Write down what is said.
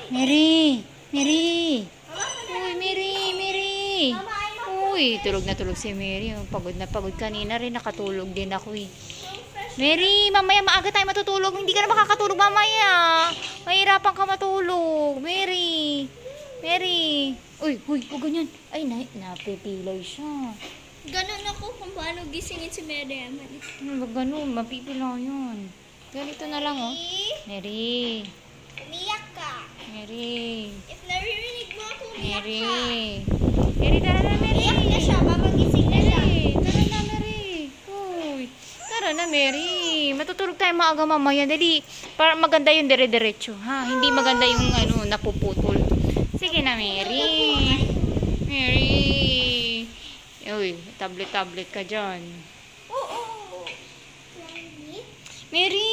Mary! Mary! Uy, Mary! Mary! Uy, tulog na tulog si Mary. Pagod na pagod kanina rin. Nakatulog din ako eh. Mary, mamaya maaga tayo matutulog. Hindi ka na makakatulog mamaya. Mahirapan ka matulog. Mary! Mary! Uy, huwag ganyan. Ay, napipilay siya. Ganon ako kung paano gisingin si Mary. Wag ganun, mapipilay yun. Ganito na lang oh. Mary! Umiyak ka. Mary! If naririnig mo ako, umiyak Mary! ka. Mary, tara na, Mary! Umiyak na siya, mapagising na siya. Tara na, Mary! Uy! Tara na, Mary! Matutulog tayo maaga mamaya. Dali, para maganda yung dire-diretso, ha? Hindi maganda yung napuputol. Sige na, Mary! Mary! Uy, tablet ka dyan. Oo. Mary!